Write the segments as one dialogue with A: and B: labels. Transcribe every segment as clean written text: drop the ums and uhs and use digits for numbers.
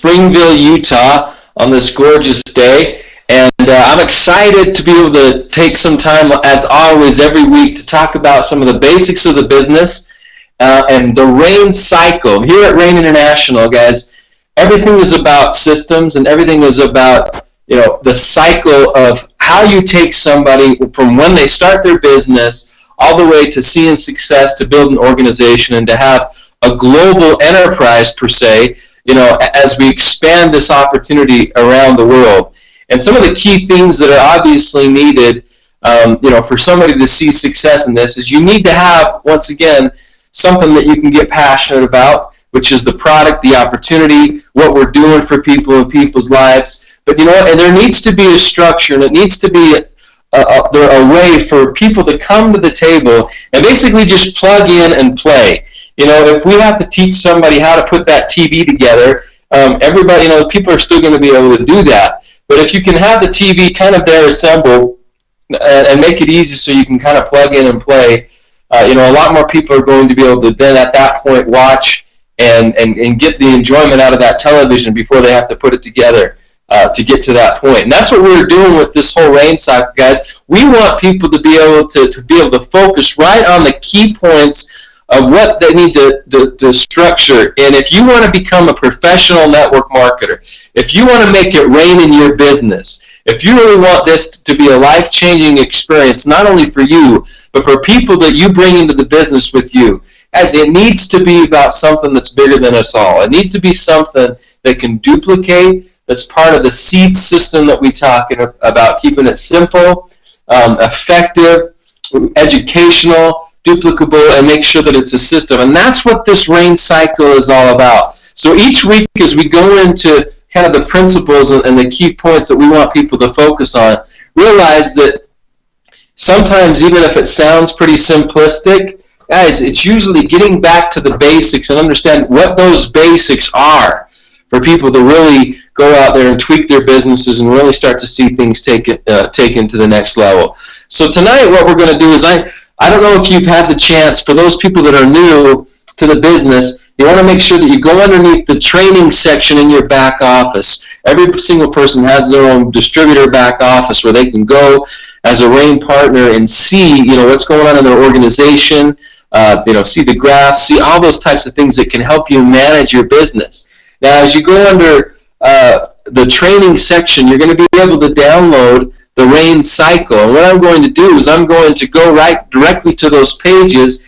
A: Springville, Utah on this gorgeous day. And I'm excited to be able to take some time, as always, every week to talk about some of the basics of the business and the RAIN cycle. Here at RAIN International, guys, everything is about systems and everything is about, the cycle of how you take somebody from when they start their business all the way to seeing success, to build an organization, and to have a global enterprise, per se, as we expand this opportunity around the world. And some of the key things that are obviously needed, for somebody to see success in this is you need to have, once again, something that you can get passionate about, which is the product, the opportunity, what we're doing for people in people's lives. But, and there needs to be a structure, and it needs to be a way for people to come to the table and basically just plug in and play. If we have to teach somebody how to put that TV together, everybody, people are still going to be able to do that. But if you can have the TV kind of there assembled and make it easy so you can kind of plug in and play, a lot more people are going to be able to then at that point watch and get the enjoyment out of that television before they have to put it together to get to that point. And that's what we're doing with this whole RAIN cycle, guys. We want people to be able to focus right on the key points of what they need to structure. And if you want to become a professional network marketer, if you want to make it rain in your business, if you really want this to be a life-changing experience, not only for you, but for people that you bring into the business with you, as it needs to be about something that's bigger than us all. It needs to be something that can duplicate, that's part of the seed system that we talk about, keeping it simple, effective, educational, duplicable, and make sure that it's a system. And that's what this RAIN cycle is all about. So each week as we go into kind of the principles and the key points that we want people to focus on, realize that sometimes, even if it sounds pretty simplistic, guys, it's usually getting back to the basics and understand what those basics are for people to really go out there and tweak their businesses and really start to see things taken to the next level. So tonight what we're going to do is, I don't know if you've had the chance, for those people that are new to the business, you want to make sure that you go underneath the training section in your back office. Every single person has their own distributor back office where they can go as a RAIN partner and see, what's going on in their organization, see the graphs, see all those types of things that can help you manage your business. Now, as you go under the training section, you're going to be able to download the RAIN cycle. And what I'm going to do is I'm going to go right directly to those pages.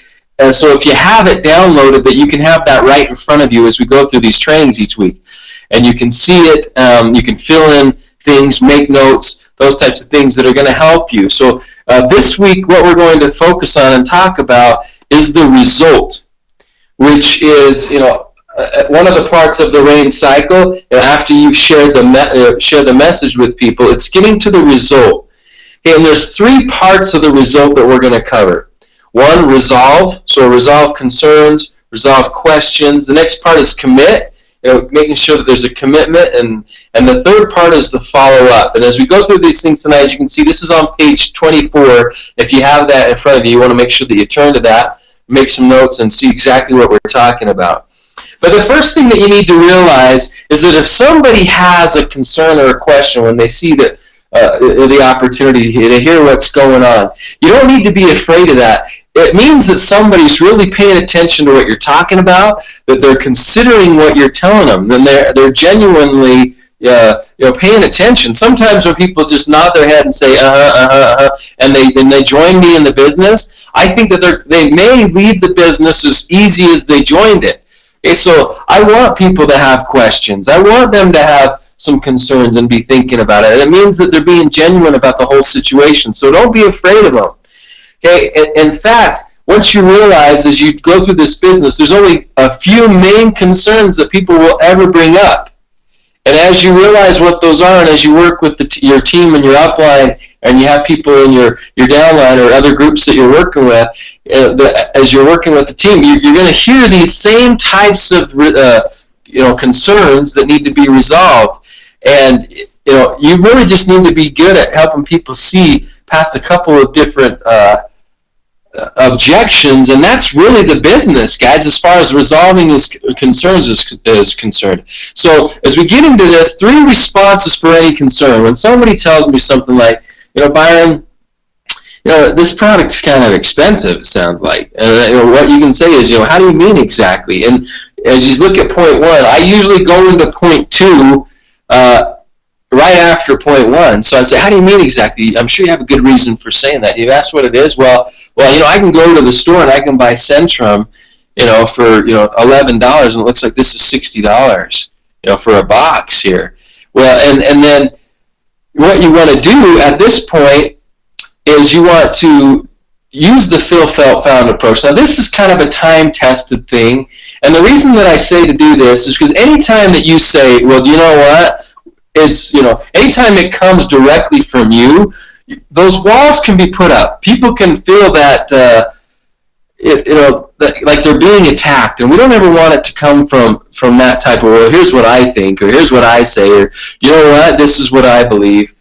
A: So if you have it downloaded, that you can have that right in front of you as we go through these trainings each week. And you can see it, you can fill in things, make notes, those types of things that are going to help you. So this week what we're going to focus on and talk about is the result, which is, one of the parts of the RAIN cycle. After you've shared the message with people, it's getting to the result. Okay, and there's three parts of the result that we're going to cover. One, resolve. So resolve concerns, resolve questions. The next part is commit, making sure that there's a commitment. And the third part is the follow-up. And as we go through these things tonight, as you can see, this is on page 24. If you have that in front of you, you want to make sure that you turn to that, make some notes, and see exactly what we're talking about. But the first thing that you need to realize is that if somebody has a concern or a question when they see that the opportunity to hear what's going on, you don't need to be afraid of that. It means that somebody's really paying attention to what you're talking about, that they're considering what you're telling them, and they're genuinely paying attention. Sometimes when people just nod their head and say and they join me in the business, I think that they may leave the business as easy as they joined it. Okay, so I want people to have questions. I want them to have some concerns and be thinking about it. It means that they're being genuine about the whole situation. So don't be afraid of them. Okay, in fact, once you realize as you go through this business, there's only a few main concerns that people will ever bring up. And as you realize what those are, and as you work with your team and your upline, and you have people in your downline or other groups that you're working with, as you're working with the team, you're going to hear these same types of concerns that need to be resolved. And you really just need to be good at helping people see past a couple of different objections, and that's really the business, guys, as far as resolving his concerns is concerned. So as we get into this, 3 responses for any concern. When somebody tells me something like, Byron, this product's kind of expensive, it sounds like. And what you can say is, how do you mean exactly? And as you look at point 1, I usually go into point 2 right after point 1. So I say, how do you mean exactly? I'm sure you have a good reason for saying that. You've asked what it is. Well, I can go to the store and I can buy Centrum, for $11, and it looks like this is $60, for a box here. Well, and then what you want to do at this point is you want to use the feel, felt, found approach. Now, this is kind of a time-tested thing, and the reason that I say to do this is because anytime that you say, well, do you know what? It's, anytime it comes directly from you, those walls can be put up. People can feel that, like they're being attacked, and we don't ever want it to come from that type of, well, here's what I think, or here's what I say, or you know what, this is what I believe.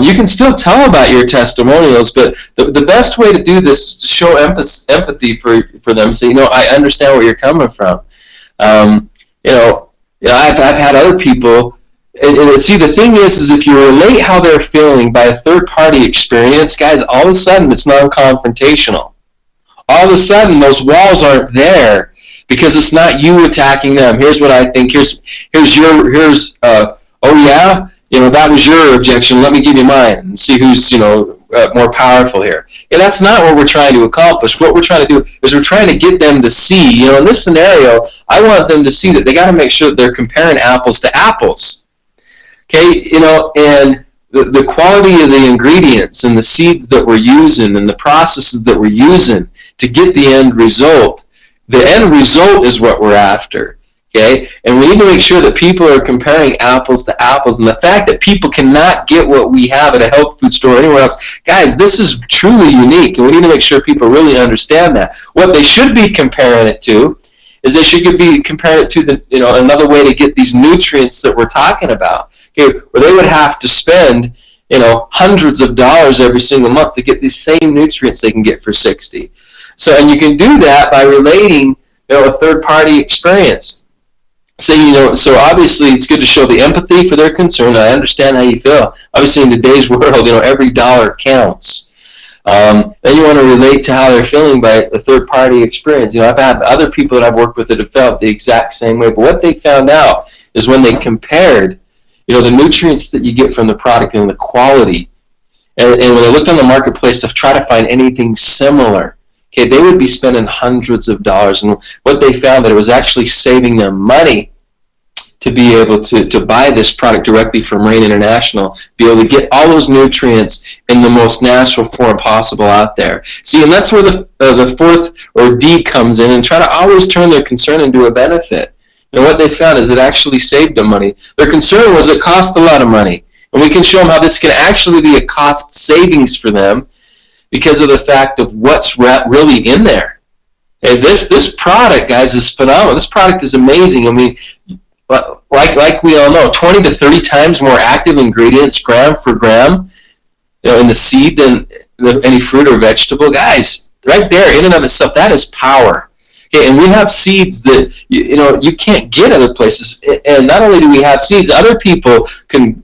A: You can still tell about your testimonials, but the best way to do this is to show empathy for them. Say, I understand where you're coming from. I've had other people, and see, the thing is if you relate how they're feeling by a third-party experience, guys, all of a sudden it's non-confrontational. All of a sudden those walls aren't there because it's not you attacking them. Here's what I think. Oh yeah. That was your objection. Let me give you mine and see who's, more powerful here. That's not what we're trying to accomplish. What we're trying to do is we're trying to get them to see, in this scenario, I want them to see that they got to make sure that they're comparing apples to apples. Okay, and the quality of the ingredients and the seeds that we're using and the processes that we're using to get the end result. The end result is what we're after. Okay? And we need to make sure that people are comparing apples to apples. And the fact that people cannot get what we have at a health food store or anywhere else, guys, this is truly unique. And we need to make sure people really understand that. What they should be comparing it to is they should be comparing it to another way to get these nutrients that we're talking about. Okay? Where they would have to spend hundreds of dollars every single month to get these same nutrients they can get for $60. So, and you can do that by relating a third-party experience. So obviously it's good to show the empathy for their concern. I understand how you feel. Obviously in today's world, every dollar counts. Then you want to relate to how they're feeling by a third-party experience. I've had other people that I've worked with that have felt the exact same way. But what they found out is when they compared, the nutrients that you get from the product and the quality, and when they looked on the marketplace to try to find anything similar, okay, they would be spending hundreds of dollars. And what they found that it was actually saving them money to be able to buy this product directly from Rain International, be able to get all those nutrients in the most natural form possible out there. See, and that's where the fourth, or D, comes in, and try to always turn their concern into a benefit. What they found is it actually saved them money. Their concern was it cost a lot of money. And we can show them how this can actually be a cost savings for them because of the fact of what's really in there. And this product, guys, is phenomenal. This product is amazing. I mean, like we all know, 20 to 30 times more active ingredients gram for gram, in the seed than any fruit or vegetable. Guys, right there, in and of itself, that is power. Okay, and we have seeds that you can't get other places. And not only do we have seeds, other people can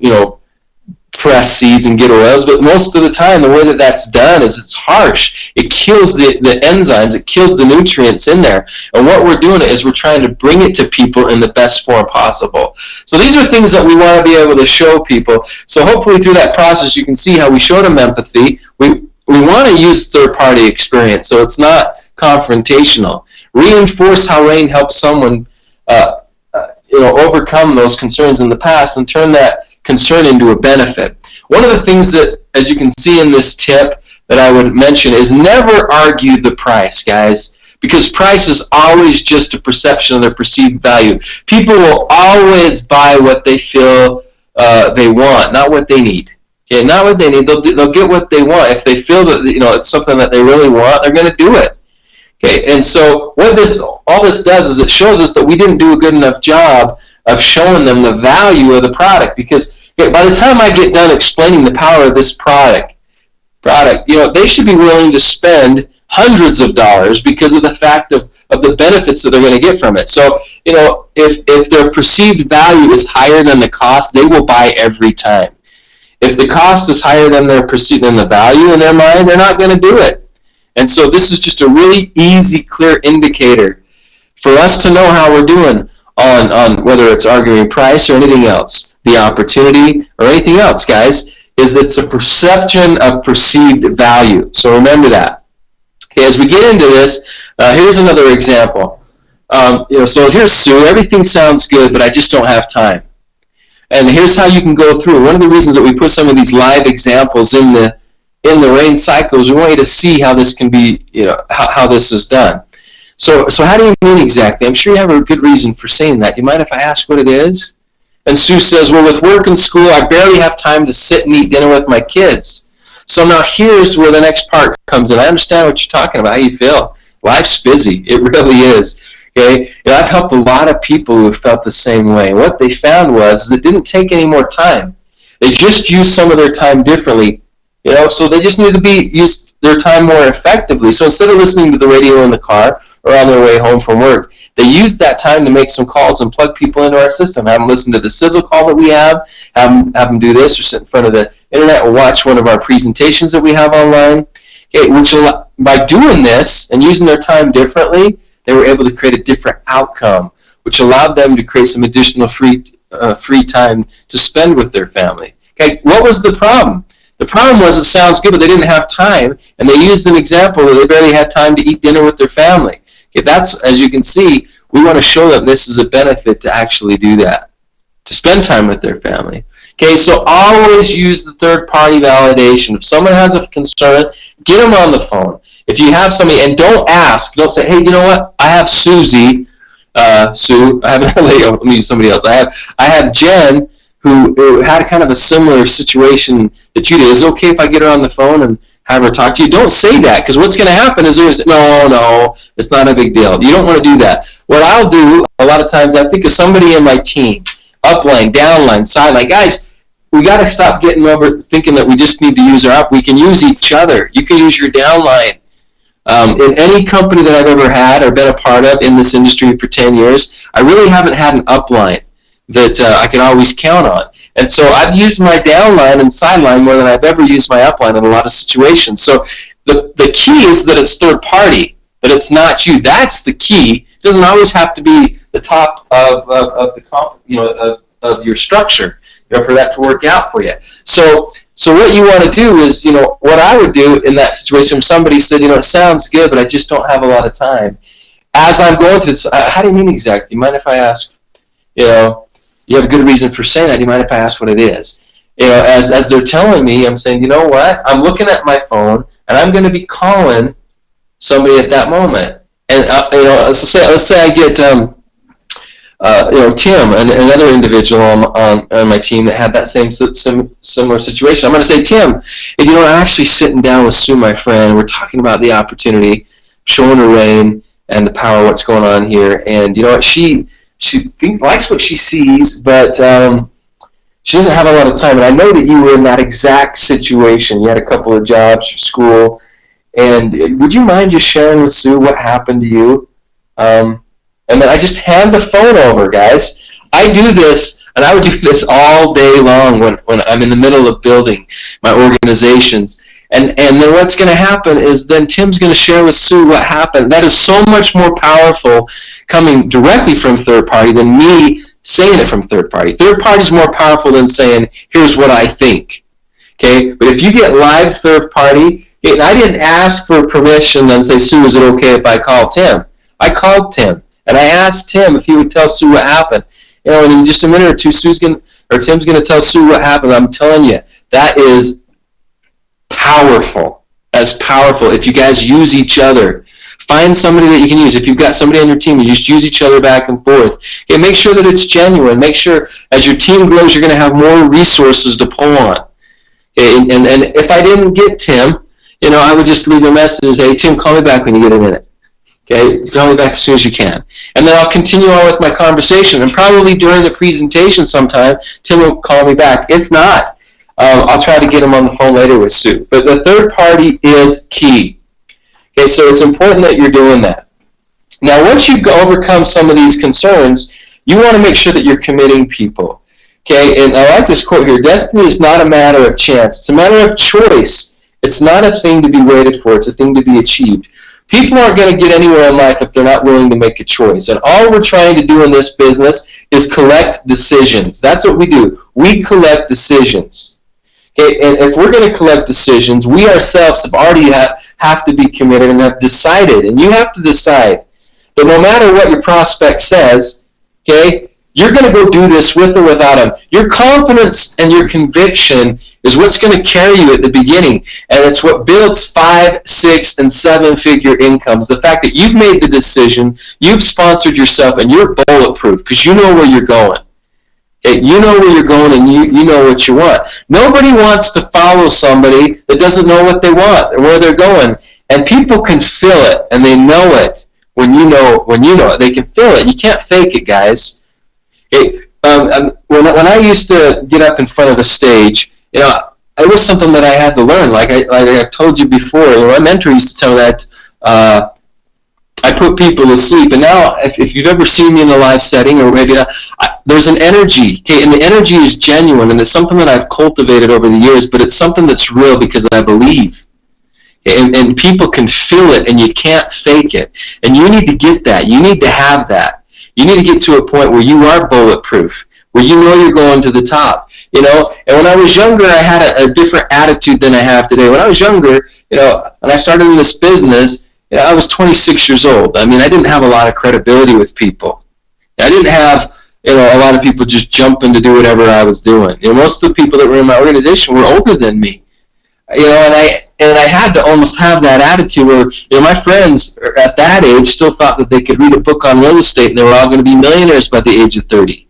A: press seeds and get oils, but most of the time the way that that's done is it's harsh. It kills the enzymes, it kills the nutrients in there. And what we're doing is we're trying to bring it to people in the best form possible. So these are things that we want to be able to show people. So hopefully through that process you can see how we showed them empathy. We want to use third-party experience so it's not confrontational. Reinforce how Rain helps someone overcome those concerns in the past and turn that concern into a benefit. One of the things that, as you can see in this tip, that I would mention is never argue the price, guys, because price is always just a perception of their perceived value. People will always buy what they feel they want, not what they need. Okay, not what they need. They'll get what they want. If they feel that it's something that they really want, they're going to do it. Okay, and so what all this does is it shows us that we didn't do a good enough job of showing them the value of the product, because by the time I get done explaining the power of this product, they should be willing to spend hundreds of dollars because of the fact of the benefits that they're going to get from it. So, if their perceived value is higher than the cost, they will buy every time. If the cost is higher than the value in their mind, they're not going to do it. And so this is just a really easy, clear indicator for us to know how we're doing on whether it's arguing price or anything else, the opportunity or anything else, guys, is it's a perception of perceived value. So remember that. Okay, as we get into this, here's another example. So here's Sue. Everything sounds good, but I just don't have time. And here's how you can go through. One of the reasons that we put some of these live examples in the rain cycles, we want you to see how this can be, how this is done. So how do you mean exactly? I'm sure you have a good reason for saying that. Do you mind if I ask what it is? And Sue says, well, with work and school, I barely have time to sit and eat dinner with my kids. So now here's where the next part comes in. I understand what you're talking about, how you feel. Life's busy. It really is. Okay? I've helped a lot of people who have felt the same way. What they found was it didn't take any more time. They just used some of their time differently. So they just need to use their time more effectively. So instead of listening to the radio in the car or on their way home from work, they use that time to make some calls and plug people into our system. Have them listen to the sizzle call that we have them do this, or sit in front of the internet and watch one of our presentations that we have online. Okay, by doing this and using their time differently, they were able to create a different outcome, which allowed them to create some additional free time to spend with their family. Okay, what was the problem? The problem was it sounds good, but they didn't have time, and they used an example where they barely had time to eat dinner with their family. Okay, that's, as you can see, we want to show them this is a benefit to actually do that, to spend time with their family. Okay, so always use the third-party validation. If someone has a concern, get them on the phone. If you have somebody, and don't say, hey, you know what, I have Susie, Sue, I have, let me use somebody else. I have Jen, who had kind of a similar situation that you did. Is it okay if I get her on the phone and have her talk to you? Don't say that, because what's going to happen is no, it's not a big deal. You don't want to do that. What I'll do a lot of times, I think of somebody in my team, upline, downline, sideline. Guys, we got to stop getting over thinking that we just need to use our up. We can use each other. You can use your downline. In any company that I've ever had or been a part of in this industry for 10 years, I really haven't had an upline that I can always count on. And so I've used my downline and sideline more than I've ever used my upline in a lot of situations. So the key is that it's third party, that it's not you. That's the key. It doesn't always have to be the top of your structure, for that to work out for you. So what you want to do is, what I would do in that situation, if somebody said, it sounds good, but I just don't have a lot of time. As I'm going through this, how do you mean exactly? Do you mind if I ask, you have a good reason for saying that. Do you mind if I ask what it is? As they're telling me, I'm saying, you know what? I'm looking at my phone, and I'm going to be calling somebody at that moment. And let's say I get Tim, another individual on my team that had that same similar situation. I'm going to say, Tim, I'm actually sitting down with Sue, my friend. We're talking about the opportunity, showing her rain and the power of what's going on here. And she likes what she sees, but she doesn't have a lot of time. And I know that you were in that exact situation. You had a couple of jobs, school, and would you mind just sharing with Sue what happened to you? And then I just hand the phone over, guys. I do this, and I would do this all day long when I'm in the middle of building my organizations. And then what's going to happen is then Tim's going to share with Sue what happened. That is so much more powerful coming directly from third party than me saying it from third party. Third party is more powerful than saying, here's what I think. Okay? But if you get live third party, and I didn't ask for permission and say, Sue, is it okay if I call Tim? I called Tim, and I asked Tim if he would tell Sue what happened. And in just a minute or two, Tim's going to tell Sue what happened. I'm telling you, that is powerful. That's powerful. If you guys use each other, find somebody that you can use. If you've got somebody on your team, you just use each other back and forth. Okay, make sure that it's genuine. Make sure as your team grows, you're going to have more resources to pull on. Okay, and if I didn't get Tim, I would just leave a message and say, hey, Tim, call me back when you get a minute. Okay, call me back as soon as you can. And then I'll continue on with my conversation. And probably during the presentation sometime, Tim will call me back. If not, I'll try to get him on the phone later with Sue. But the third party is key. Okay, so it's important that you're doing that. Now, once you overcome some of these concerns, you want to make sure that you're committing people. Okay, and I like this quote here: destiny is not a matter of chance. It's a matter of choice. It's not a thing to be waited for. It's a thing to be achieved. People aren't going to get anywhere in life if they're not willing to make a choice. And all we're trying to do in this business is collect decisions. That's what we do. We collect decisions. Okay, and if we're going to collect decisions, we ourselves have already have to be committed and have decided. And you have to decide that no matter what your prospect says, okay, you're going to go do this with or without him. Your confidence and your conviction is what's going to carry you at the beginning. And it's what builds 5, 6, and 7-figure incomes. The fact that you've made the decision, you've sponsored yourself, and you're bulletproof because you know where you're going. Okay? You know where you're going, and you know what you want. Nobody wants to follow somebody that doesn't know what they want or where they're going. And people can feel it, and they know it when you know it. They can feel it. You can't fake it, guys. Okay, when I used to get up in front of a stage, it was something that I had to learn. Like I've told you before, my mentor used to tell me that I put people to sleep. And now, if you've ever seen me in a live setting, or maybe not, there's an energy, okay, and the energy is genuine, and it's something that I've cultivated over the years, but it's something that's real because I believe. And people can feel it, and you can't fake it. And you need to get that. You need to have that. You need to get to a point where you are bulletproof, where you know you're going to the top. And when I was younger, I had a different attitude than I have today. When I was younger, when I started in this business, I was 26 years old. I mean, I didn't have a lot of credibility with people. I didn't have, a lot of people just jumping to do whatever I was doing. Most of the people that were in my organization were older than me. And I had to almost have that attitude where, my friends at that age still thought that they could read a book on real estate and they were all going to be millionaires by the age of 30.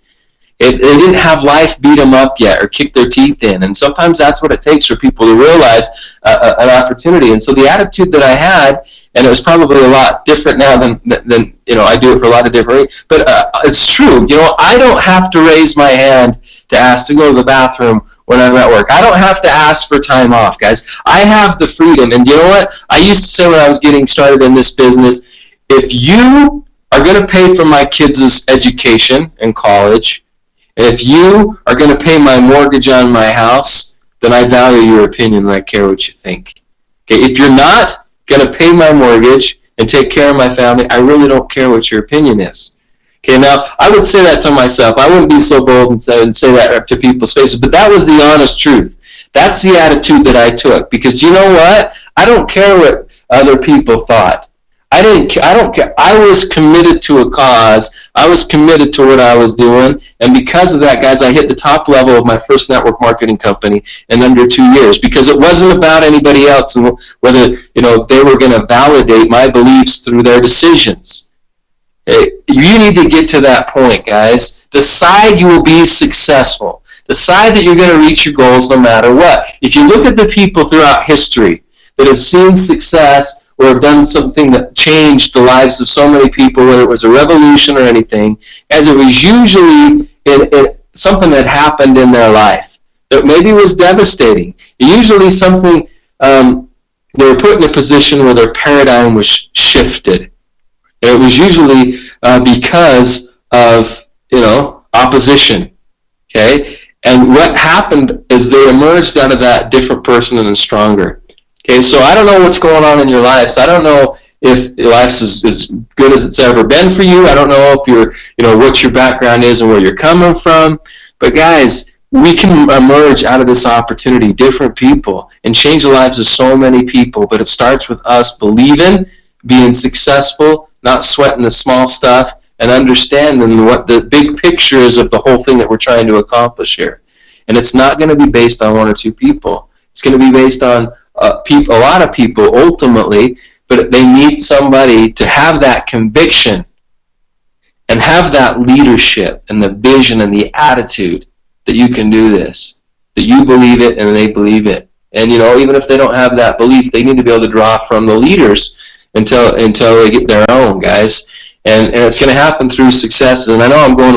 A: They didn't have life beat them up yet or kick their teeth in. And sometimes that's what it takes for people to realize an opportunity. And so the attitude that I had, and it was probably a lot different now than I do it for a lot of different reasons, but it's true. I don't have to raise my hand to ask to go to the bathroom when I'm at work. I don't have to ask for time off, guys. I have the freedom. And you know what? I used to say when I was getting started in this business, if you are going to pay for my kids' education in college, and if you are going to pay my mortgage on my house, then I value your opinion and I care what you think. Okay, if you're not going to pay my mortgage and take care of my family, I really don't care what your opinion is. Okay, now, I would say that to myself. I wouldn't be so bold and say that to people's faces, but that was the honest truth. That's the attitude that I took, because you know what? I don't care what other people thought. I don't care. I was committed to a cause. I was committed to what I was doing, and because of that, guys, I hit the top level of my first network marketing company in under 2 years, because it wasn't about anybody else and whether they were going to validate my beliefs through their decisions. You need to get to that point, guys. Decide you will be successful. Decide that you're going to reach your goals no matter what. If you look at the people throughout history that have seen success or have done something that changed the lives of so many people, whether it was a revolution or anything, as it was usually something that happened in their life that maybe was devastating. Usually something, they were put in a position where their paradigm was shifted. It was usually because of, opposition, okay? And what happened is they emerged out of that different person and stronger. Okay, so I don't know what's going on in your lives. I don't know if your life's as good as it's ever been for you. I don't know if what your background is and where you're coming from. But guys, we can emerge out of this opportunity, different people, and change the lives of so many people. But it starts with us believing, being successful, not sweating the small stuff, and understanding what the big picture is of the whole thing that we're trying to accomplish here. And it's not going to be based on one or two people. It's going to be based on a lot of people ultimately, but they need somebody to have that conviction and have that leadership and the vision and the attitude that you can do this, that you believe it and they believe it. And even if they don't have that belief, they need to be able to draw from the leaders until they get their own, guys. And it's going to happen through success. And I know I'm going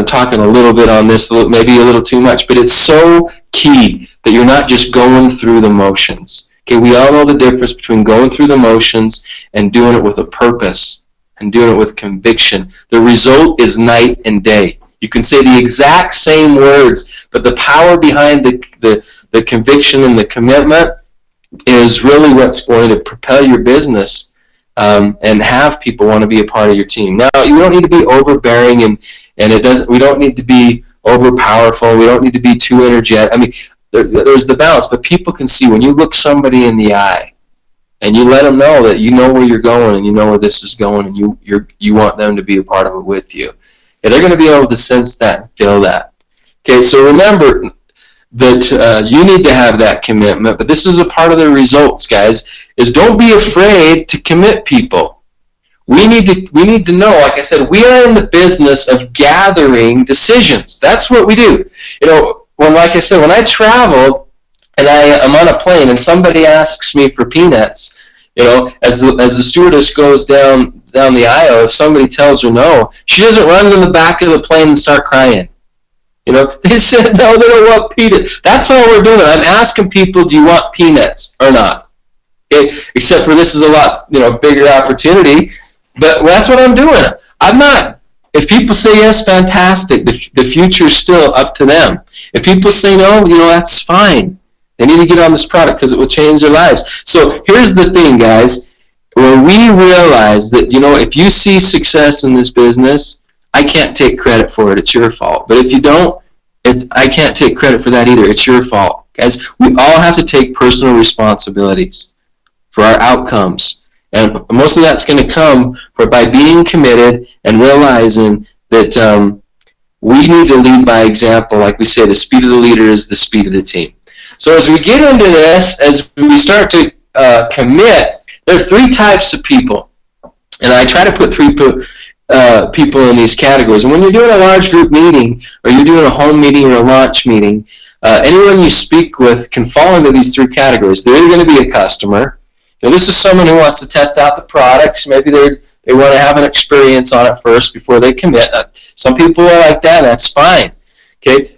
A: talking a little bit on this, maybe a little too much, but it's so key that you're not just going through the motions. Okay, we all know the difference between going through the motions and doing it with a purpose and doing it with conviction. The result is night and day. You can say the exact same words, but the power behind the conviction and the commitment is really what's going to propel your business and have people want to be a part of your team. Now, you don't need to be overbearing, and we don't need to be overpowerful. We don't need to be too energetic. I mean, there's the balance, but people can see when you look somebody in the eye and you let them know that you know where you're going and you know where this is going, and you want them to be a part of it with you. And they're going to be able to sense that and feel that. Okay, so remember that you need to have that commitment, but this is a part of the results, guys, is don't be afraid to commit people. We need to know, like I said, we are in the business of gathering decisions. That's what we do. You know, like I said, when I travel and I'm on a plane and somebody asks me for peanuts, you know, as the stewardess goes down the aisle, if somebody tells her no, she doesn't run to the back of the plane and start crying. You know, they said no, they don't want peanuts. That's all we're doing. I'm asking people, do you want peanuts or not? Okay? Except for this is a lot, you know, bigger opportunity. But that's what I'm doing. I'm not. If people say yes, fantastic. The future's still up to them. If people say no, you know, that's fine. They need to get on this product because it will change their lives. So here's the thing, guys. When we realize that, you know, if you see success in this business, I can't take credit for it. It's your fault. But if you don't, I can't take credit for that either. It's your fault. Guys, we all have to take personal responsibilities for our outcomes. And most of that's going to come by being committed and realizing that we need to lead by example. Like we say, the speed of the leader is the speed of the team. So as we get into this, as we start to commit, there are three types of people. And I try to put three people in these categories. And when you're doing a large group meeting, or you're doing a home meeting or a launch meeting, anyone you speak with can fall into these three categories. They're either going to be a customer. You know, this is someone who wants to test out the products. Maybe they want to have an experience on it first before they commit. Some people are like that. That's fine. Okay.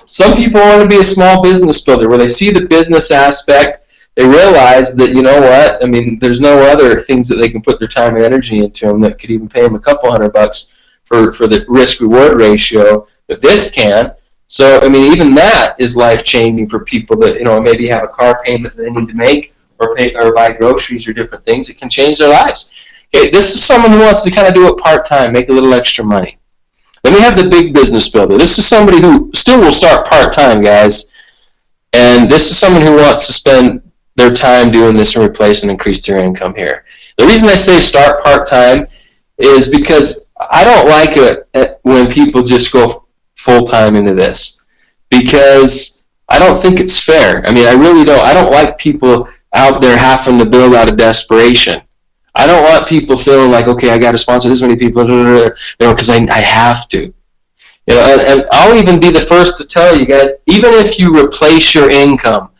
A: Some people want to be a small business builder where they see the business aspect. They realize that, you know what, I mean, there's no other things that they can put their time and energy into them that could even pay them a couple $100 for the risk-reward ratio that this can. So, I mean, even that is life-changing for people that, you know, maybe have a car payment that they need to make or buy groceries or different things. It can change their lives. Okay, this is someone who wants to kind of do it part-time, make a little extra money. Then we have the big business builder. This is somebody who still will start part-time, guys. And this is someone who wants to spend their time doing this and replace and increase their income here. The reason I say start part-time is because I don't like it when people just go full-time into this, because I don't think it's fair. I mean, I really don't. I don't like people out there having to build out of desperation. I don't want people feeling like, okay, I got to sponsor this many people, you know, because I have to. You know, and I'll even be the first to tell you guys, even if you replace your income,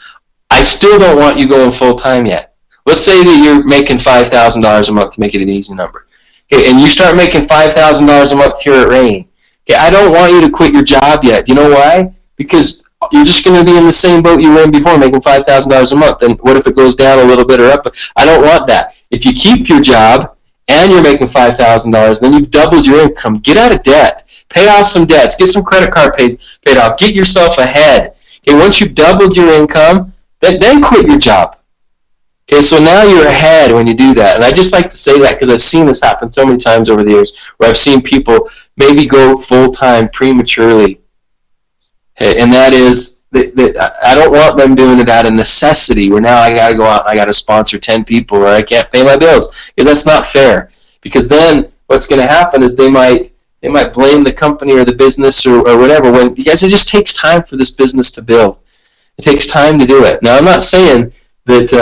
A: I still don't want you going full-time yet. Let's say that you're making $5,000 a month, to make it an easy number. Okay, and you start making $5,000 a month here at Rain. Okay, I don't want you to quit your job yet. You know why? Because you're just going to be in the same boat you were in before, making $5,000 a month. And what if it goes down a little bit or up? I don't want that. If you keep your job and you're making $5,000, then you've doubled your income. Get out of debt. Pay off some debts. Get some credit card paid off. Get yourself ahead. Okay, once you've doubled your income, then quit your job. Okay, so now you're ahead when you do that. And I just like to say that because I've seen this happen so many times over the years, where I've seen people maybe go full-time prematurely. Okay, and that is, I don't want them doing it out of necessity, where now I got to go out and I got to sponsor 10 people or I can't pay my bills. Because that's not fair. Because then what's going to happen is they might blame the company or the business or whatever. When, because it just takes time for this business to build. It takes time to do it. Now, I'm not saying that.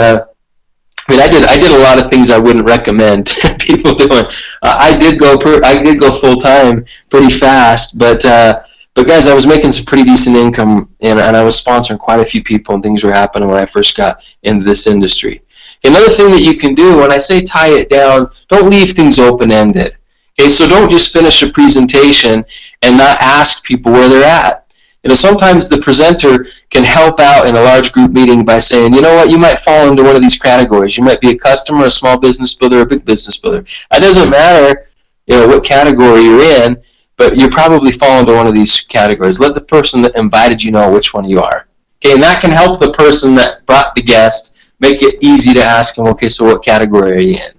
A: I mean, I did a lot of things I wouldn't recommend people doing. I did go full time pretty fast, but guys, I was making some pretty decent income, and I was sponsoring quite a few people, and things were happening when I first got into this industry. Another thing that you can do, when I say tie it down, don't leave things open-ended. Okay, so don't just finish a presentation and not ask people where they're at. Sometimes the presenter can help out in a large group meeting by saying, you know what, you might fall into one of these categories. You might be a customer, a small business builder, a big business builder. It doesn't matter, what category you're in, but you probably fall into one of these categories. Let the person that invited you know which one you are. Okay, and that can help the person that brought the guest make it easy to ask them, okay, so what category are you in?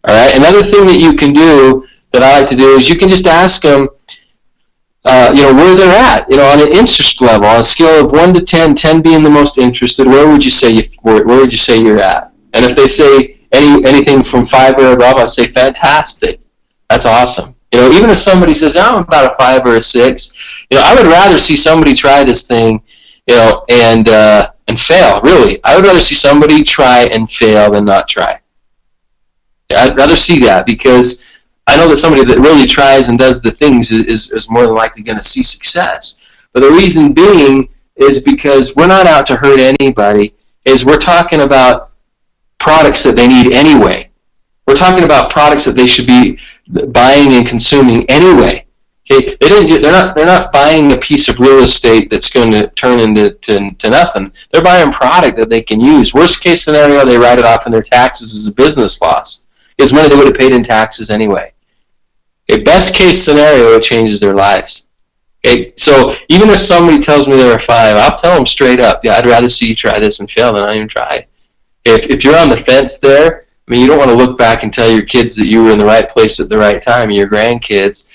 A: All right, another thing that you can do that I like to do is you can just ask them, where they're at, on an interest level, on a scale of 1 to 10, 10 being the most interested, where would you say you're at? And if they say anything from 5 or above, I'd say fantastic. That's awesome. Even if somebody says, I'm about a 5 or a 6, I would rather see somebody try this thing, and fail, really. I would rather see somebody try and fail than not try. I'd rather see that, because I know that somebody that really tries and does the things is more than likely going to see success. But the reason being is because we're not out to hurt anybody, is we're talking about products that they need anyway. We're talking about products that they should be buying and consuming anyway. Okay, they're not buying a piece of real estate that's going to turn into nothing. They're buying product that they can use. Worst case scenario, they write it off in their taxes as a business loss. It's money they would have paid in taxes anyway. Okay, best case scenario, it changes their lives. Okay, so even if somebody tells me they're a 5, I'll tell them straight up, I'd rather see you try this and fail than not even try. If you're on the fence there, you don't want to look back and tell your kids that you were in the right place at the right time, your grandkids,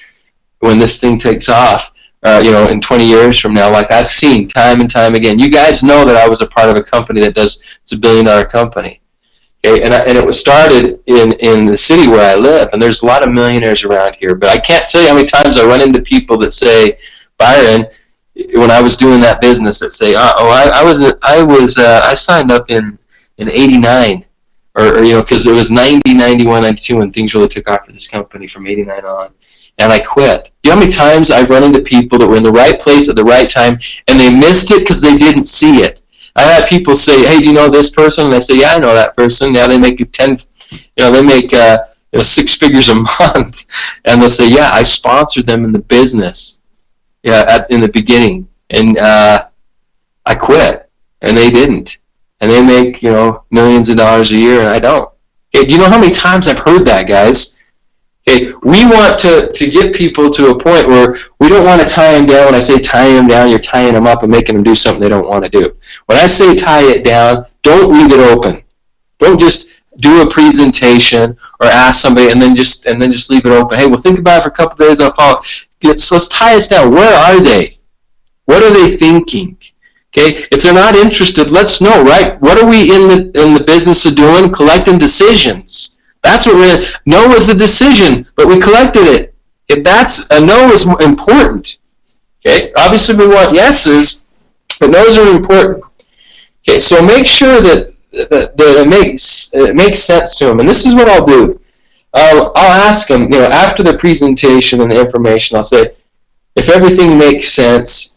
A: when this thing takes off, in 20 years from now, like I've seen time and time again. You guys know that I was a part of a company it's a $1 billion company. Okay, and it was started in the city where I live, and there's a lot of millionaires around here. But I can't tell you how many times I run into people that say, Byron, when I was doing that business, that say, I signed up in '89, or because it was 90, 91, 92 when things really took off for this company from '89 on, and I quit. You know how many times I've run into people that were in the right place at the right time, and they missed it because they didn't see it. I had people say, hey, do you know this person? And I say, yeah, I know that person. Now they make 6 figures a month. And they'll say, yeah, I sponsored them in the business in the beginning. And I quit. And they didn't. And they make, millions of dollars a year, and I don't. Okay, do you know how many times I've heard that, guys? Okay, we want to get people to a point where we don't want to tie them down. When I say tie them down, you're tying them up and making them do something they don't want to do. When I say tie it down, don't leave it open. Don't just do a presentation or ask somebody and then just leave it open. Hey, well, think about it for a couple of days. I'll follow. Let's tie us down. Where are they? What are they thinking? Okay, if they're not interested, let's know, right? What are we in the business of doing? Collecting decisions. That's what no was the decision, but we collected it. A no is important. Okay, obviously we want yeses, but no's are important. Okay, so make sure that it makes sense to them, and this is what I'll do. I'll ask them, after the presentation and the information, I'll say, if everything makes sense.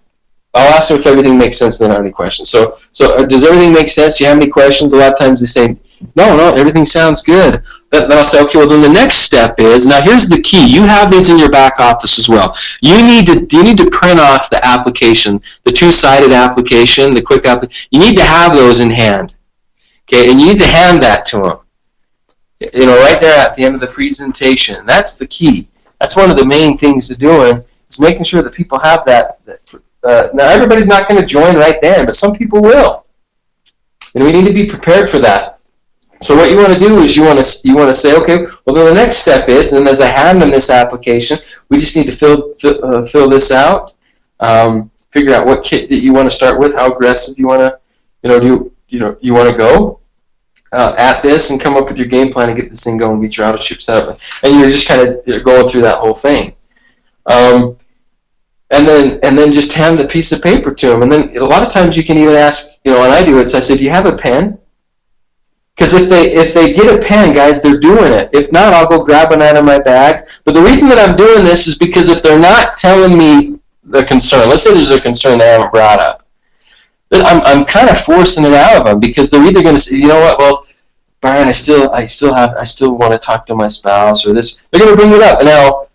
A: I'll ask them if everything makes sense, and then I have any questions. So does everything make sense? Do you have any questions? A lot of times they say, no, everything sounds good. Then I'll say, okay, well, then the next step is, now here's the key. You have these in your back office as well. You need to print off the application, the 2-sided application, the quick application. You need to have those in hand. Okay, and you need to hand that to them. Right there at the end of the presentation. That's the key. That's one of the main things to doing, is making sure that people have that. Now, everybody's not going to join right then, but some people will. And we need to be prepared for that. So what you want to do is you want to say, okay, well, then the next step is, and as I hand them this application, we just need to fill this out, figure out what kit that you want to start with, how aggressive you want to, you want to go at this, and come up with your game plan and get this thing going, get your auto ship set up, and you're just kind of going through that whole thing. And then just hand the piece of paper to them. And then a lot of times you can even ask, when I do it, so I say, do you have a pen? Because if they get a pen, guys, they're doing it. If not, I'll go grab one out of my bag. But the reason that I'm doing this is because if they're not telling me the concern, let's say there's a concern they haven't brought up, I'm kind of forcing it out of them, because they're either going to say, you know what, well, Byron, I still want to talk to my spouse, or this. They're going to bring it up. And now,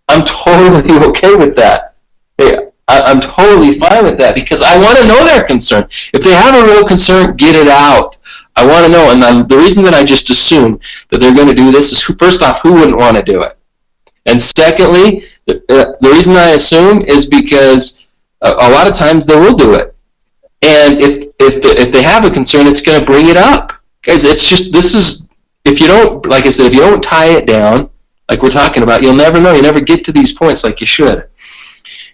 A: I'm totally okay with that. Hey, I'm totally fine with that because I want to know their concern. If they have a real concern, get it out. I want to know. And the reason that I just assume that they're going to do this is, first off, who wouldn't want to do it? And secondly, the reason I assume is because a lot of times they will do it. And if they have a concern, it's going to bring it up. Guys, it's just, this is, if you don't, like I said, if you don't tie it down, like we're talking about, you'll never know. You never get to these points like you should.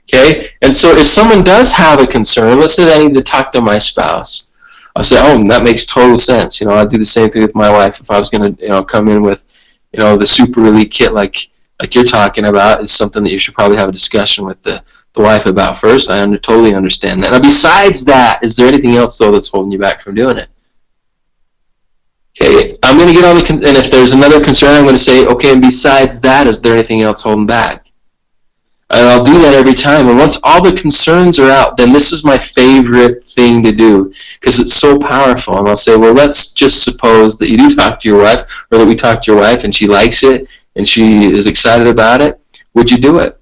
A: Okay? And so if someone does have a concern, let's say I need to talk to my spouse, I'll say, oh, that makes total sense. I'd do the same thing with my wife if I was going to, come in with, the super elite kit like you're talking about. Is something that you should probably have a discussion with the wife about first. I totally understand that. Now, besides that, is there anything else, though, that's holding you back from doing it? Okay, I'm going to get all the, and if there's another concern, I'm going to say, okay, and besides that, is there anything else holding back? And I'll do that every time. And once all the concerns are out, then this is my favorite thing to do because it's so powerful. And I'll say, well, let's just suppose that you do talk to your wife, or that we talk to your wife and she likes it and she is excited about it. Would you do it?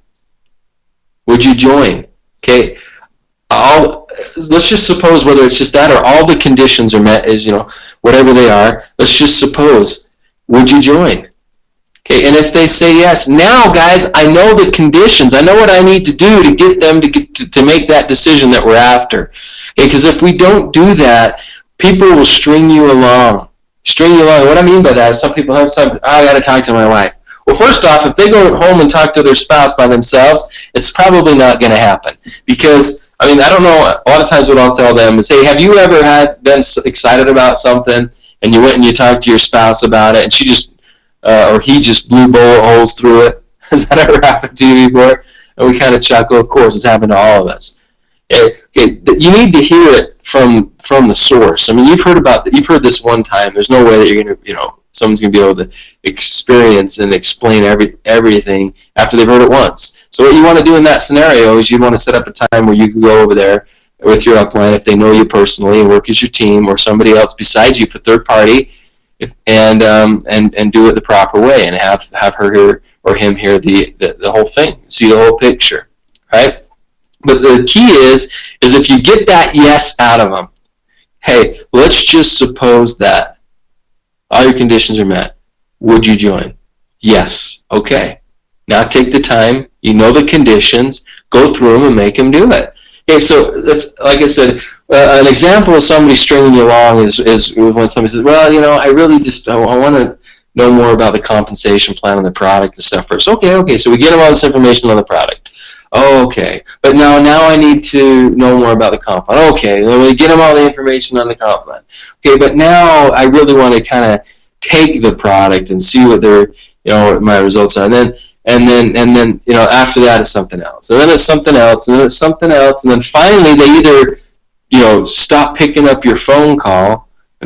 A: Would you join? Okay. Let's just suppose whether it's just that or all the conditions are met, is, whatever they are, let's just suppose, would you join? Okay, and if they say yes, now guys, I know the conditions. I know what I need to do to get them to make that decision that we're after. Okay, because if we don't do that, people will string you along. What I mean by that is some people have I got to talk to my wife. Well, first off, if they go home and talk to their spouse by themselves, it's probably not going to happen. Because, I don't know, a lot of times what I'll tell them is, hey, have you ever been excited about something and you went and you talked to your spouse about it and she just, or he just blew bullet holes through it? Has that ever happened to you before? And we kind of chuckle. Of course, it's happened to all of us. Okay, you need to hear it from the source. You've heard this one time. There's no way that you're going to, someone's going to be able to experience and explain everything after they've heard it once. So what you want to do in that scenario is you want to set up a time where you can go over there with your upline if they know you personally and work as your team or somebody else besides you for third party, and do it the proper way and have her hear or him hear the whole thing, see the whole picture, right? But the key is if you get that yes out of them, hey, let's just suppose that all your conditions are met. Would you join? Yes. Okay. Now take the time. You know the conditions. Go through them and make them do it. Okay, so like I said, an example of somebody stringing you along is when somebody says, well, I really just I want to know more about the compensation plan on the product and stuff first. Okay, so we get them all this information on the product. Okay, but now I need to know more about the comp plan. Okay, then we get them all the information on the comp plan. Okay, but now I really want to kind of take the product and see what what my results are, and then after that it's something else, and then it's something else, and then it's something else, and then finally they either stop picking up your phone call, or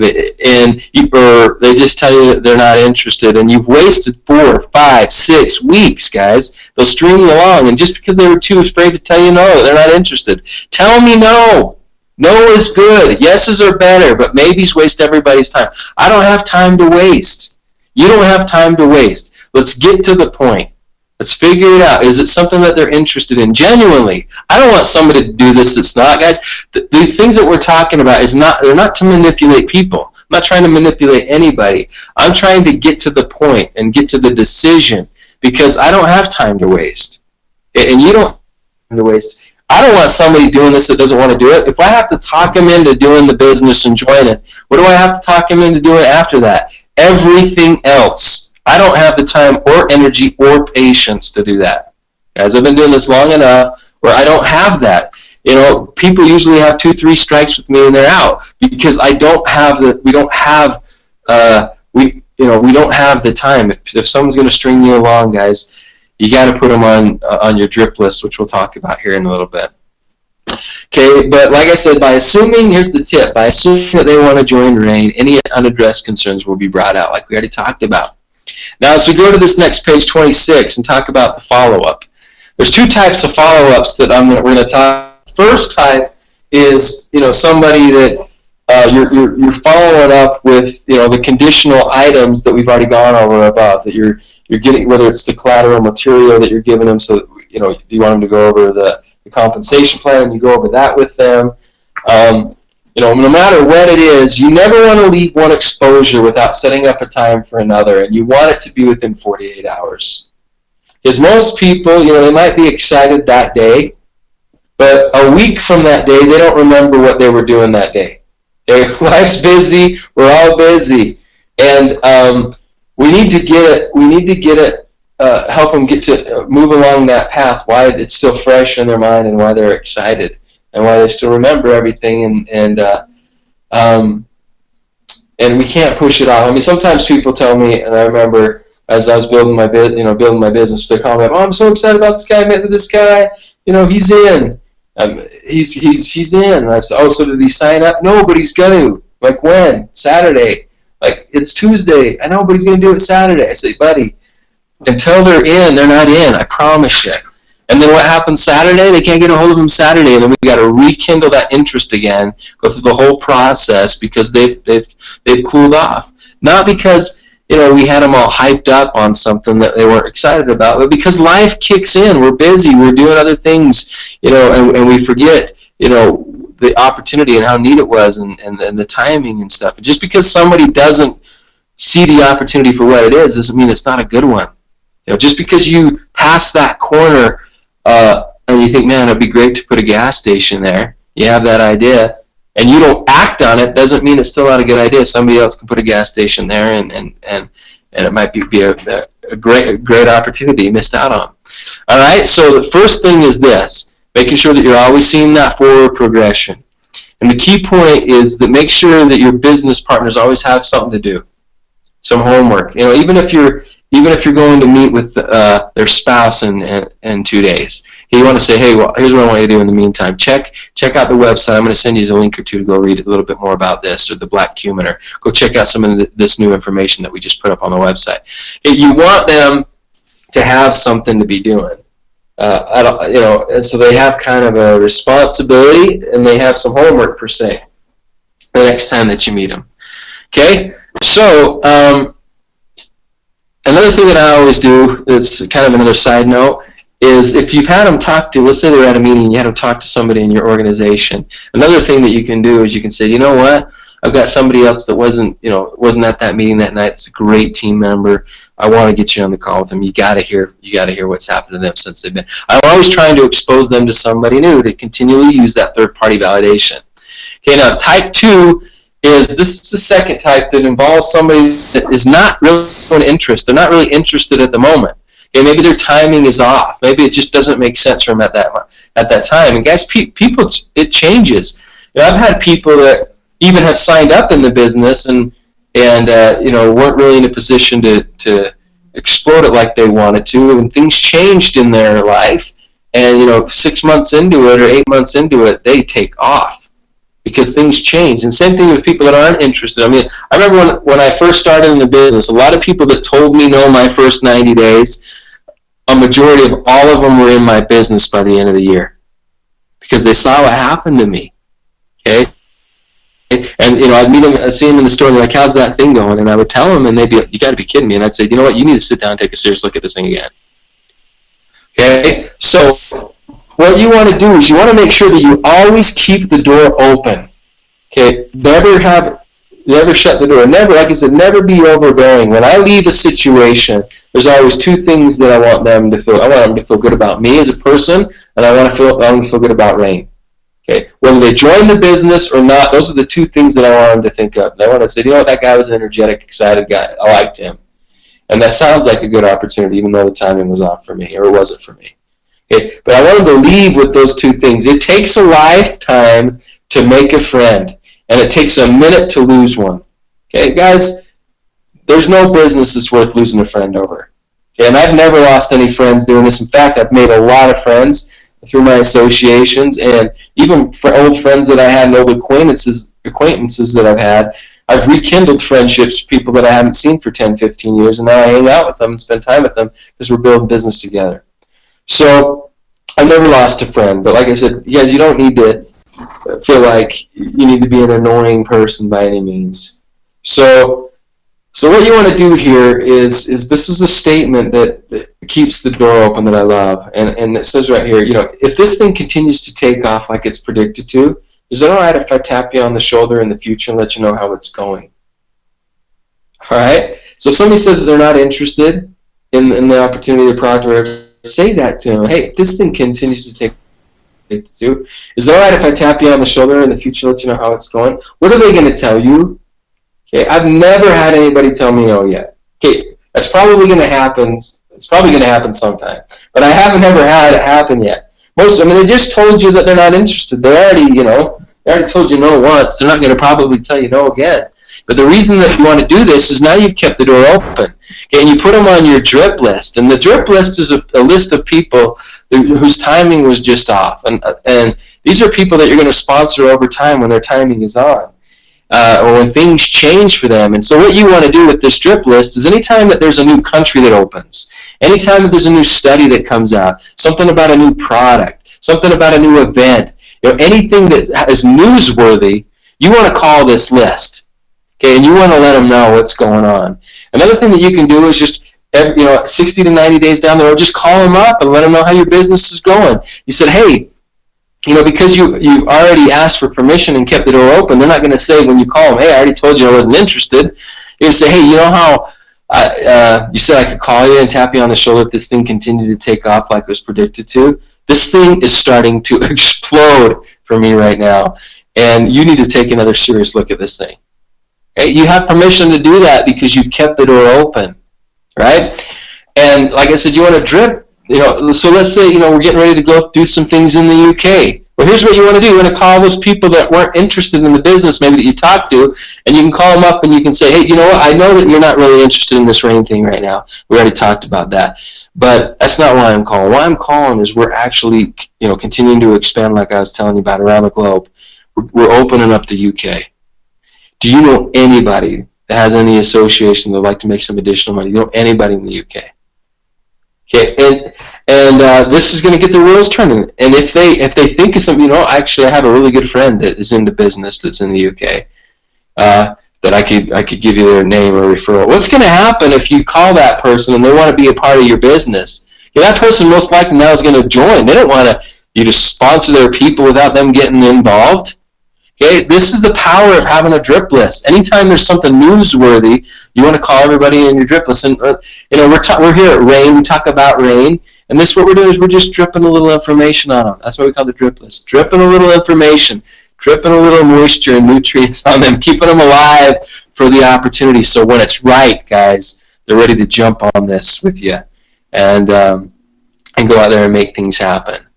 A: they just tell you that they're not interested, and you've wasted 4, 5, 6 weeks, guys. They'll string you along, and just because they were too afraid to tell you no, they're not interested. Tell me no. No is good. Yeses are better, but maybes waste everybody's time. I don't have time to waste. You don't have time to waste. Let's get to the point. Let's figure it out. Is it something that they're interested in genuinely? I don't want somebody to do this that's not, guys. These things that we're talking about they're not to manipulate people. I'm not trying to manipulate anybody. I'm trying to get to the point and get to the decision because I don't have time to waste. And you don't have time to waste. I don't want somebody doing this that doesn't want to do it. If I have to talk them into doing the business and join it, what do I have to talk them into doing after that? Everything else. I don't have the time or energy or patience to do that. Guys, I've been doing this long enough where I don't have that. People usually have 2, 3 strikes with me and they're out because we don't have the time. If someone's going to string you along, guys, you got to put them on your drip list, which we'll talk about here in a little bit. Okay, but like I said, here's the tip, by assuming that they want to join RAIN, any unaddressed concerns will be brought out, like we already talked about. Now, as we go to this next page 26 and talk about the follow-up, there's 2 types of follow-ups that we're going to talk. First type is somebody that you're following up with the conditional items that we've already gone over above, that you're getting, whether it's the collateral material that you're giving them, so you want them to go over the the compensation plan, and you go over that with them. No matter what it is, you never want to leave one exposure without setting up a time for another, and you want it to be within 48 hours. Because most people, they might be excited that day, but a week from that day, they don't remember what they were doing that day. Their life's busy. We're all busy, and we need to get it. Help them get to move along that path. Why it's still fresh in their mind, and why they're excited, and why they still remember everything, and we can't push it off. I mean, sometimes people tell me, and I remember as I was building my business, they call me up. Oh, I'm so excited about this guy. I met with this guy. He's in. He's in. And I said, oh, so did he sign up? No, but he's going to. Like when? Saturday. Like, it's Tuesday. I know, but he's going to do it Saturday. I say, buddy, until they're in, they're not in. I promise you. And then what happens Saturday? They can't get a hold of them Saturday, and then we got to rekindle that interest again. Go through the whole process because they've cooled off. Not because we had them all hyped up on something that they weren't excited about, but because life kicks in. We're busy. We're doing other things, and we forget, the opportunity and how neat it was, and the timing and stuff. And just because somebody doesn't see the opportunity for what it is doesn't mean it's not a good one. Just because you pass that corner and you think, man, it'd be great to put a gas station there. You have that idea, and you don't act on it, doesn't mean it's still not a good idea. Somebody else can put a gas station there, and it might be a great opportunity you missed out on. All right, so the first thing is this, making sure that you're always seeing that forward progression. And the key point is that make sure that your business partners always have something to do, some homework. Even if you're going to meet with their spouse in 2 days, you want to say, hey, well, here's what I want you to do in the meantime. Check out the website. I'm going to send you a link or two to go read a little bit more about this, or the black cumin, or go check out some of this new information that we just put up on the website. You want them to have something to be doing. And so they have kind of a responsibility, and they have some homework per se the next time that you meet them. Okay, so another thing that I always do, it's kind of another side note, is if you've had them talk to, let's say they're at a meeting, you had them talk to somebody in your organization. Another thing that you can do is you can say, you know what, I've got somebody else that wasn't at that meeting that night. It's a great team member. I want to get you on the call with them. You got to hear what's happened to them since they've been. I'm always trying to expose them to somebody new to continually use that third-party validation. Okay, now type 2 is the second type that involves somebody that is not really showing interest. They're not really interested at the moment. Okay, maybe their timing is off. Maybe it just doesn't make sense for them at that time. And guys, people, it changes. I've had people that even have signed up in the business and weren't really in a position to explode it like they wanted to, and things changed in their life, and 6 months into it or 8 months into it, they take off because things change. And same thing with people that aren't interested. I mean, I remember when I first started in the business, a lot of people that told me no my first 90 days, a majority of all of them were in my business by the end of the year because they saw what happened to me. Okay. And I'd meet them, I'd see them in the store, and they're like, "How's that thing going?" And I would tell them, and they'd be like, "You got to be kidding me!" And I'd say, "You know what? You need to sit down and take a serious look at this thing again." Okay. So what you want to do is you want to make sure that you always keep the door open. Okay. Never shut the door. Never, like I said, never be overbearing. When I leave a situation, there's always two things that I want them to feel. I want them to feel good about me as a person, and I want them to feel good about Rain. Okay, whether they join the business or not, those are the two things that I want them to think of. And I want to say, you know what, that guy was an energetic, excited guy. I liked him. And that sounds like a good opportunity, even though the timing was off for me, or it wasn't for me. Okay, but I want them to leave with those two things. It takes a lifetime to make a friend, and it takes a minute to lose one. Okay, guys, there's no business that's worth losing a friend over. Okay, and I've never lost any friends doing this. In fact, I've made a lot of friends through my associations, and even for old friends that I had and old acquaintances that I've had, I've rekindled friendships with people that I haven't seen for 10, 15 years, and now I hang out with them and spend time with them because we're building business together. So I've never lost a friend, but like I said, you guys, you don't need to feel like you need to be an annoying person by any means. So So what you want to do here is this is a statement that keeps the door open that I love. And it says right here, if this thing continues to take off like it's predicted to, is it all right if I tap you on the shoulder in the future and let you know how it's going? All right? So if somebody says that they're not interested in the opportunity, the product, or whatever, say that to them. Hey, if this thing continues to take is it all right if I tap you on the shoulder in the future and let you know how it's going? What are they going to tell you? Okay, I've never had anybody tell me no yet. Okay, that's probably going to happen. It's probably going to happen sometime, but I haven't ever had it happen yet. They just told you that they're not interested. They already told you no once. They're not going to probably tell you no again. But the reason that you want to do this is now you've kept the door open. Okay, and you put them on your drip list, and the drip list is a list of people whose timing was just off, and these are people that you're going to sponsor over time when their timing is on. Or when things change for them. And so what you want to do with this drip list is anytime that there's a new country that opens, anytime that there's a new study that comes out, something about a new product, something about a new event, anything that is newsworthy, you want to call this list. Okay, and you want to let them know what's going on. Another thing that you can do is just 60 to 90 days down the road, just call them up and let them know how your business is going. You said, hey, because you already asked for permission and kept the door open, they're not going to say when you call them, hey, I already told you I wasn't interested. You're going to say, hey, you know how you said I could call you and tap you on the shoulder if this thing continues to take off like it was predicted to? This thing is starting to explode for me right now, and you need to take another serious look at this thing. Okay? You have permission to do that because you've kept the door open, right? And like I said, you want to drip. So let's say, we're getting ready to go do some things in the UK. Well, here's what you want to do. You want to call those people that weren't interested in the business maybe that you talked to, and you can call them up and you can say, hey, you know what? I know that you're not really interested in this rain thing right now. We already talked about that. But that's not why I'm calling. Why I'm calling is we're actually, continuing to expand like I was telling you about around the globe. We're opening up the UK. Do you know anybody that has any association that would like to make some additional money? Do you know anybody in the UK? Okay, and this is going to get the wheels turning. And if they think of something, actually I have a really good friend that is into business that's in the UK, that I could give you their name or referral. What's going to happen if you call that person and they want to be a part of your business? That person most likely now is going to join. They don't want you to sponsor their people without them getting involved. Okay, this is the power of having a drip list. Anytime there's something newsworthy, you want to call everybody in your drip list. And we're here at Rain. We talk about rain, and this what we're doing is we're just dripping a little information on them. That's what we call the drip list. Dripping a little information, dripping a little moisture and nutrients on them, keeping them alive for the opportunity. So when it's right, guys, they're ready to jump on this with you and go out there and make things happen.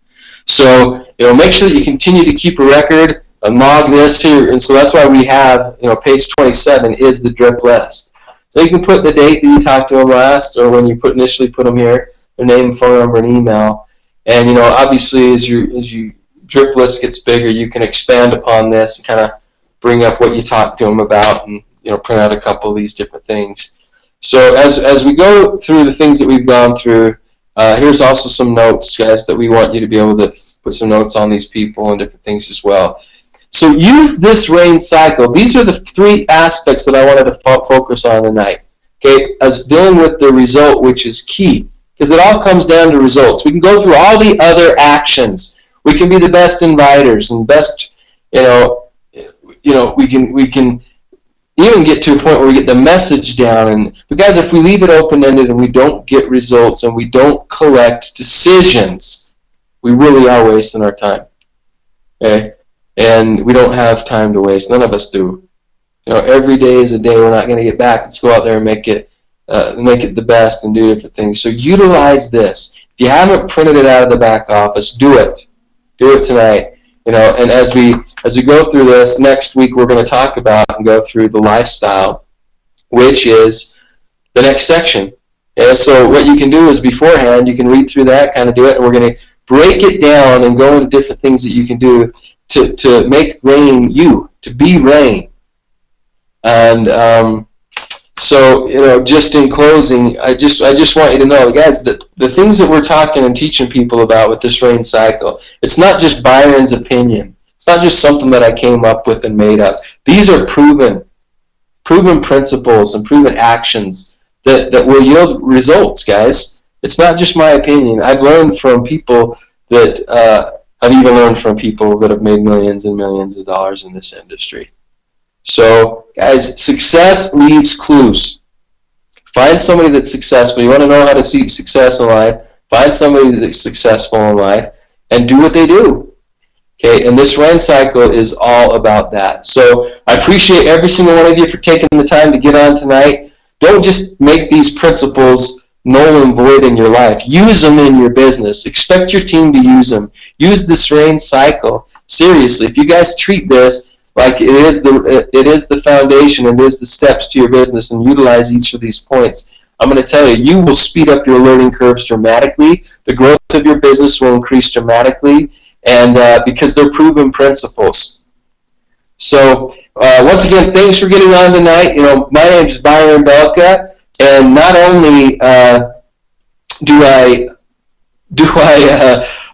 A: So make sure that you continue to keep a record. Log this here, and so that's why we have, page 27 is the drip list. So you can put the date that you talked to them last, or when you initially put them here, their name, phone number, and email. And obviously, as you drip list gets bigger, you can expand upon this and kind of bring up what you talked to them about, and print out a couple of these different things. So as we go through the things that we've gone through, here's also some notes, guys, that we want you to be able to put some notes on these people and different things as well. So use this rain cycle. These are the three aspects that I wanted to focus on tonight. Okay, as dealing with the result, which is key, because it all comes down to results. We can go through all the other actions. We can be the best inviters and best, we can even get to a point where we get the message down. But guys, if we leave it open-ended and we don't get results and we don't collect decisions, we really are wasting our time. Okay. And we don't have time to waste. None of us do. Every day is a day we're not going to get back. Let's go out there and make it the best and do different things. So utilize this. If you haven't printed it out of the back office, do it. Do it tonight. And as we go through this next week, we're going to talk about and go through the lifestyle, which is the next section. And so what you can do is beforehand, you can read through that, kind of do it, and we're going to break it down and go into different things that you can do to make rain you, to be rain. And so, just in closing, I just want you to know, guys, that the things that we're talking and teaching people about with this rain cycle, it's not just Byron's opinion. It's not just something that I came up with and made up. These are proven proven principles and proven actions that will yield results, guys. It's not just my opinion. I've learned from people that I've even learned from people that have made millions and millions of dollars in this industry. So, guys, success leaves clues. Find somebody that's successful. You want to know how to seek success in life? Find somebody that's successful in life and do what they do. Okay, and this rain cycle is all about that. So I appreciate every single one of you for taking the time to get on tonight. Don't just make these principles null and void in your life. Use them in your business. Expect your team to use them. Use this rain cycle. Seriously, if you guys treat this like it is the foundation and it is the steps to your business and utilize each of these points, I'm going to tell you, you will speed up your learning curves dramatically. The growth of your business will increase dramatically, and because they're proven principles. So once again, thanks for getting on tonight. My name is Byron Belka, and not only do I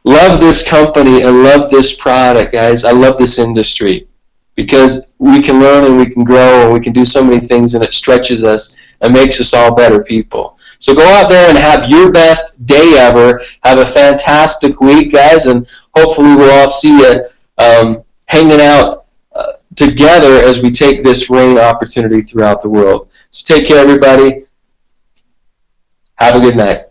A: love this company and love this product, guys, I love this industry because we can learn and we can grow and we can do so many things, and it stretches us and makes us all better people. So go out there and have your best day ever. Have a fantastic week, guys, and hopefully we'll all see you hanging out together as we take this rain opportunity throughout the world. So take care, everybody. Have a good night.